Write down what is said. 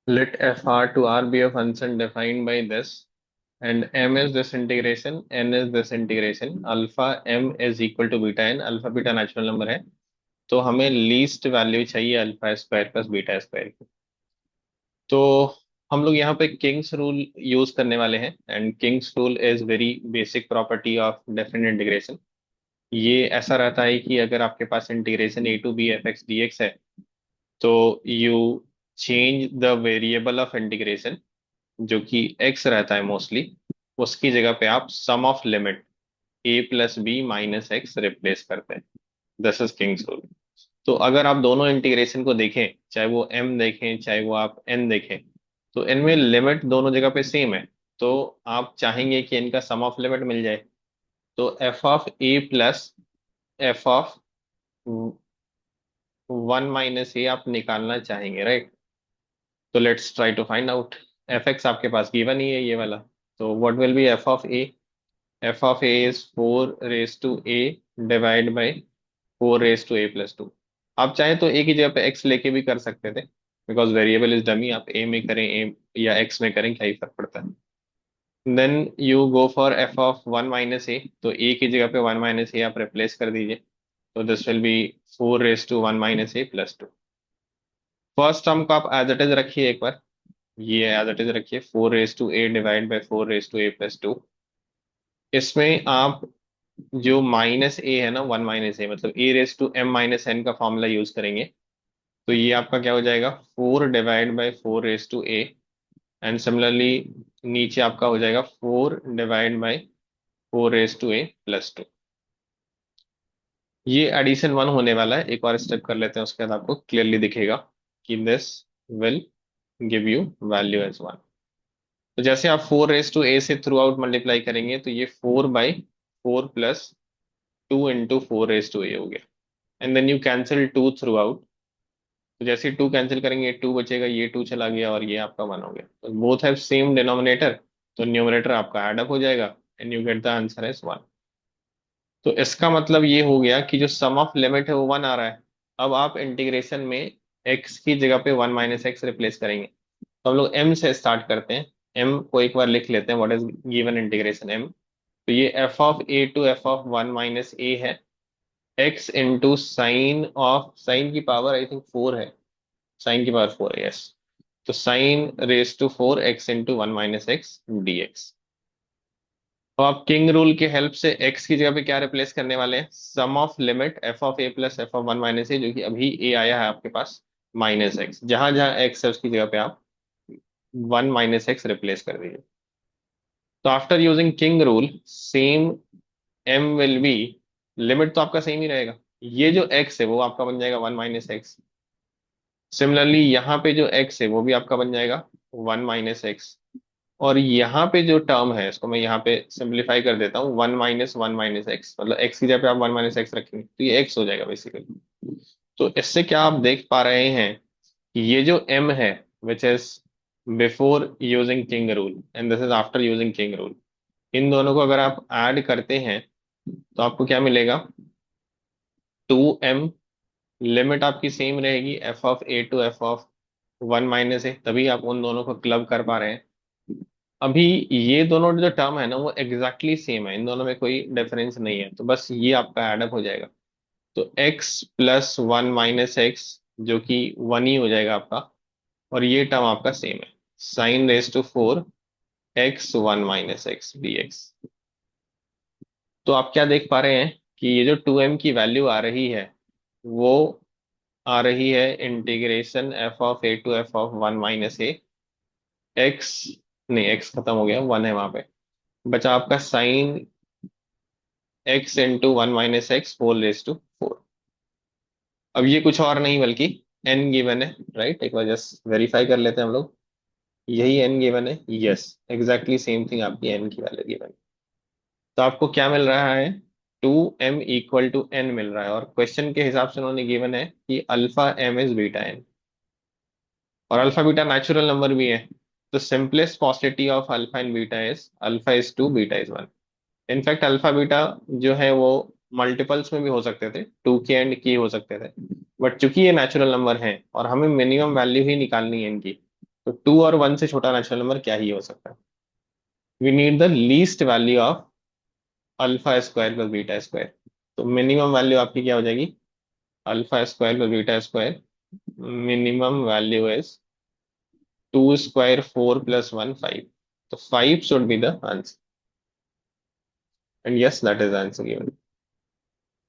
Let fr to r be a function defined by this, and m is this integration, n is this integration, alpha m is equal to beta n. Alpha beta natural number है, तो हमें least value चाहिए alpha square plus beta square की। तो हम लोग यहाँ पे किंग्स रूल यूज करने वाले हैं, and King's rule is very basic property of definite integration. ये ऐसा रहता है कि अगर आपके पास integration a to b f x d x है, तो you change the variable of integration, जो कि x रहता है मोस्टली, उसकी जगह पे आप sum of limit a plus b minus x replace करते हैं। This is King's rule. तो अगर आप दोनों इंटीग्रेशन को देखें, चाहे वो m देखें चाहे वो आप n देखें, तो इनमें लिमिट दोनों जगह पे सेम है। तो आप चाहेंगे कि इनका सम ऑफ लिमिट मिल जाए, तो f of a plus f of one minus a आप निकालना चाहेंगे, राइट? तो let's try to find out. F x आपके पास गिवन ही है, ये वाला। तो what will be f of a? F of a is four raise to a divide by four raise to a plus two. आप चाहें तो ए की जगह पे एक्स लेके भी कर सकते थे, बिकॉज वेरिएबल इज डमी। आप ए में करें ए या एक्स में करें, क्या ही फर्क पड़ता है। Then you go for f of one minus a, तो ए की जगह पे वन माइनस ए आप रिप्लेस कर दीजिए। तो this will be four raise to one minus a plus two. First term को आप एज इट इज रखिए एक बार, ये एज इट इज रखिए, four raise to a divide by four raise to a plus two. इसमें आप जो माइनस ए है ना, वन माइनस ए मतलब a raise to m minus n का फॉर्मूला यूज करेंगे। तो ये आपका क्या हो जाएगा, four divide by four raise to a. And similarly नीचे आपका हो जाएगा four divide by four raise to a plus two. ये एडिशन वन होने वाला है। एक और स्टेप कर लेते हैं, उसके बाद आपको क्लियरली दिखेगा कि this will give you value as one. तो जैसे आप फोर रेस टू ए से थ्रू आउट मल्टीप्लाई करेंगे, तो ये four by four plus two into four raise to a हो गया। And then you cancel two throughout. तो जैसे टू कैंसिल करेंगे, टू बचेगा, ये टू चला गया और ये आपका वन हो गया। तो बोथ हैव सेम डिनोमिनेटर, तो न्यूमरेटर आपका एड अप हो जाएगा and you get the answer as one. तो इसका मतलब ये हो गया कि जो सम ऑफ लिमिट है वो वन आ रहा है। अब आप इंटीग्रेशन में एक्स की जगह पे वन माइनस एक्स रिप्लेस करेंगे। तो हम लोग एम से स्टार्ट करते हैं। एम को एक बार लिख लेते हैं, what is given integration m. तो ये f of a to f of one minus a है, x into sine of, sine की पावर आई थिंक फोर है, साइन की पावर फोर है, यस। तो sine raise to four x into one minus x d x. तो आप king rule की help से x की जगह पे क्या रिप्लेस करने वाले हैं, sum of limit f of a plus f of one minus a, जो कि अभी a आया है आपके पास, माइनस एक्स। जहां जहां x है उसकी जगह पे आप वन माइनस एक्स रिप्लेस कर दीजिए। तो after using king rule, same m will be, limit तो आपका सेम ही रहेगा। ये जो x है वो आपका बन जाएगा वन माइनस एक्स। सिमिलरली यहाँ पे जो x है वो भी आपका बन जाएगा वन माइनस एक्स। और यहाँ पे जो टर्म है, इसको मैं यहाँ पे सिंप्लीफाई कर देता हूँ, वन माइनस एक्स, मतलब एक्स की जगह पे आप वन माइनस एक्स रखेंगे तो ये एक्स हो जाएगा बेसिकली। तो इससे क्या आप देख पा रहे हैं कि ये जो एम है, which is before using king rule and this is after using king rule, इन दोनों को अगर आप ऐड करते हैं तो आपको क्या मिलेगा, टू एम। लिमिट आपकी सेम रहेगी f of a to f of one minus a, तभी आप उन दोनों को क्लब कर पा रहे हैं। अभी ये दोनों जो टर्म है ना वो एग्जैक्टली सेम है, इन दोनों में कोई डिफरेंस नहीं है, तो बस ये आपका एडअप हो जाएगा। तो x plus one minus x, जो कि वन ही हो जाएगा आपका, और ये टर्म आपका सेम है, sine raise to four x one minus x d x. तो आप क्या देख पा रहे हैं कि ये जो टू एम की वैल्यू आ रही है, वो आ रही है integration f of a to f of one minus a x, नहीं एक्स खत्म हो गया, वन है वहां पे, बचा आपका sine x into one minus x whole raise to four. अब ये कुछ और नहीं बल्कि एन गिवन है, राइट? एक बार जस्ट वेरीफाई कर लेते हैं हम लोग, यही एन गिवन है, यस, एग्जैक्टली सेम थिंग आपकी एन की वैल्यू गिवन है। तो आपको क्या मिल रहा है, two m equal to n मिल रहा है, और क्वेश्चन के हिसाब से उन्होंने गिवन है कि alpha m is beta n, और अल्फा बीटा नेचुरल नंबर भी है। तो simplest possibility of alpha and beta is alpha is two beta is one. In fact alpha beta जो है वो मल्टीपल्स में भी हो सकते थे, टू के एंड की हो सकते थे, बट चूंकि ये नेचुरल नंबर है और हमें मिनिमम वैल्यू ही निकालनी है इनकी, तो 2 और 1 से छोटा नेचुरल नंबर क्या ही हो सकता है? We need the least value of alpha square plus beta square. तो मिनिमम वैल्यू आपकी क्या हो जाएगी? Alpha square plus beta square, minimum value is 2 square 4 + 1 5। तो 5 should be the answer, and yes, that is the answer given.